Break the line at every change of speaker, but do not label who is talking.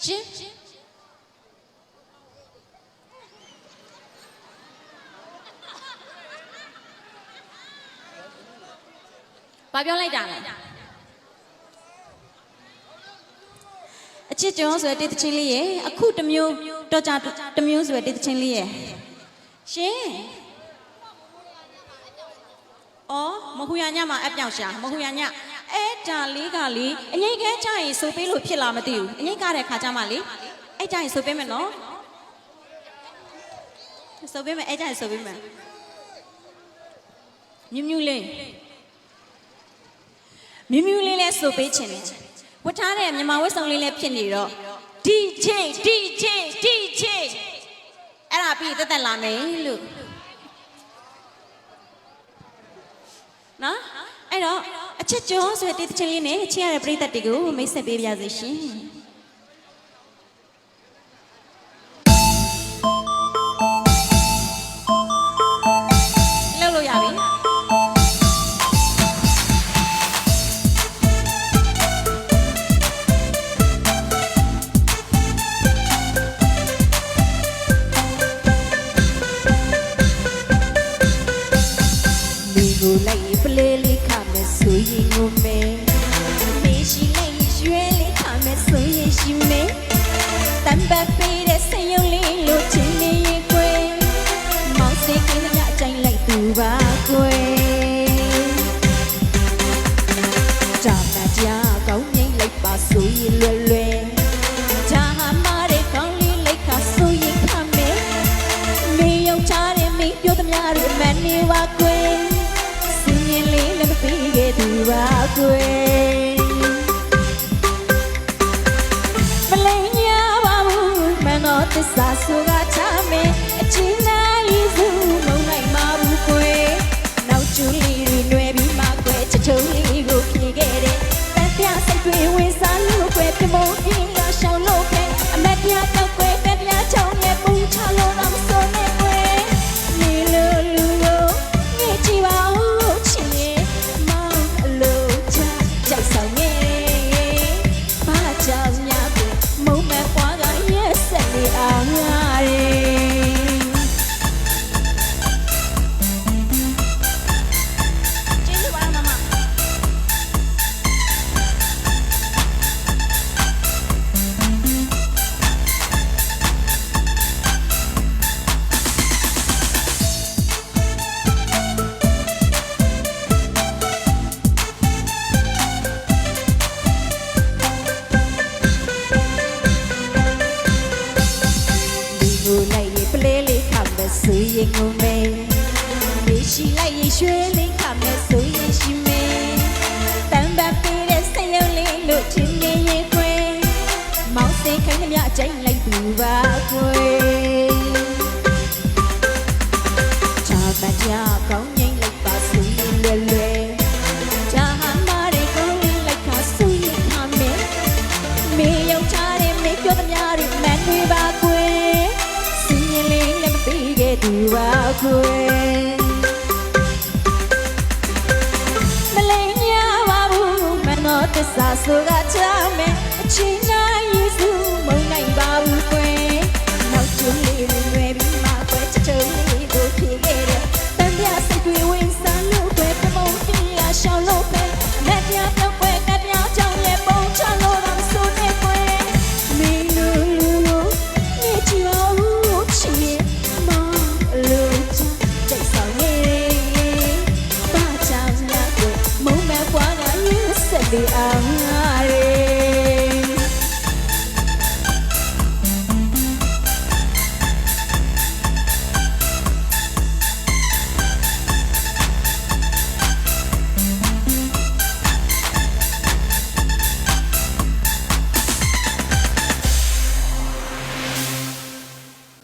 ရှင်ဘာပြောလိုက်တာလဲအချစ်ကျော်ဆိုတဲ့တချင်းလေးရဲ့အခုတစ်မျိုးတော့ကြတစ်မျိုးဆိုတဲ့တချင်းလေးရဲ့ရှင်အော်မဟူရညမှာအပြောင်ရှာမဟူရညအဲ့ဒါလေးကလေအငိတ်ခဲကြရင်ဆိုပေးလို့ဖြစ်လာမသိဘူးအငိတ်ကားတဲ့ခါကြမှာလေအဲ့ကြရင်ဆိုပေးမယ်နော်ဆိုပေးမယ်အဲ့ကြရင်ဆိုပေးမယ်မြူးမြူးလေးလဲဆိုပေးချင်တယ်ဝတ်ထားတဲ့မြန်မာဝတ်စုံလေးလည်းဖြစ်နေတော့ DJ အဲ့ဒါပြီးတက်လာမယ်လို့နော်အဲ့တော့အချက်ကျော်ဆိုတဲ့တချင်းလေးနဲ့ချစ်ရတဲ့ပရိသတ်တွေကိုမိတ်ဆက်ပေးပါရစေရှင်လောက်လို့ရပြီ
လိုက်ပလေးလေးခမယ်ဆိုရင်ကိုမဲမေရှိလိုက်ရွှဲလေးခမယ်ဆိုရင်ရှိမဲတန်ပတ်ပေးတဲ့စရုံလေးလို့ချင်းနေရင်ကွယ်မောင်စိတ်ကင်းတဲ့အကြိုင်လိုက်သူပါကွယ်ဂျာမကြာကောင်းငိမ့်လိုက်ပါဆိုရင်လွယ်ဂျာဟာမတဲ့ကောင်းလေးလိုက်ခါဆိုရင်ခမယ်မေရောက်ချတဲ့မိပြောသမျှတွေမနေပါကွယ်ပေးခဲ့သူပါကွယ်မလိမ်ညာပါဘူးမန်တော်သစ္စာဆိုကချမယ်အချင်းနိုင်စုမုံနိုင်မှာဘူးကွယ်နောက်ကျူလေးတွေလွယ်ပြီးမှကွယ်ချချုံလေးကိုဖြေခဲ့တဲ့တန်ပြစိတ်တွေဝင်စားလို့ကွယ်ပြမိုးပြင်းရရှောင်းလို့ခဲ့အမတ်တရားတော့ကွယ်ပြပြချောင်းနဲ့ပူချလို့တော့မစိုးနဲ့ကွယ်နေလို့လူလို့ငဲ့ကြည့်ပါဦးချင်ရဲ့ဆိုရင်ကိုမဲမေရှိလိုက်ရင်ရွှဲလေးခမယ်ဆိုရင်ရှိမဲတန်ပတ်ပေးတဲ့စရုံလေးလို့ချင်းနေရင်ကွယ်မောင်စိတ်ခိုင်းသမျှအကြိုင်လိုက်သူပါကွယ်ဂျာမကြာကောင်းငိမ့်လိုက်ပါဆိုရင်လွယ်ဂျာဟာမာရီကောင်းလေးလိုက်ခါဆိုရင်ခမယ်မေရောက်ချတဲ့မေပြောသမျှတွေမန်တွေပါကွယ်စင်ရင်လေးလည်းမပေးခဲ့သူပါကွယ်မလိမ်ညာပါဘူးမနောသစ္စာဆိုကချမယ်အချင်းနိုင်စုမုံနိုင်ပါဘူးကွယ်နောက်ကျလေးတွေလွယ်ပြီးမှကွယ်ချချုံလေးကိုဖြေခဲ့တဲ့တန်ပြစိတ်တွေဝင်စားလို့ကွယ်ပမုံပြရရှောင်းလို့ပဲအမတ်တရားပြောက်ကွယ်ကတရားကြောင့်လည်းပုံချလို့တော့ဆိုနေကွယ်မင်းတို့လို့ညချီပါဦးချီမောင်လို့ချကြိုက်ဆောင်ရဲ့ပါချောင်းလာကွယ်မုံမဲ့ပွားကရစတဲ့အောင်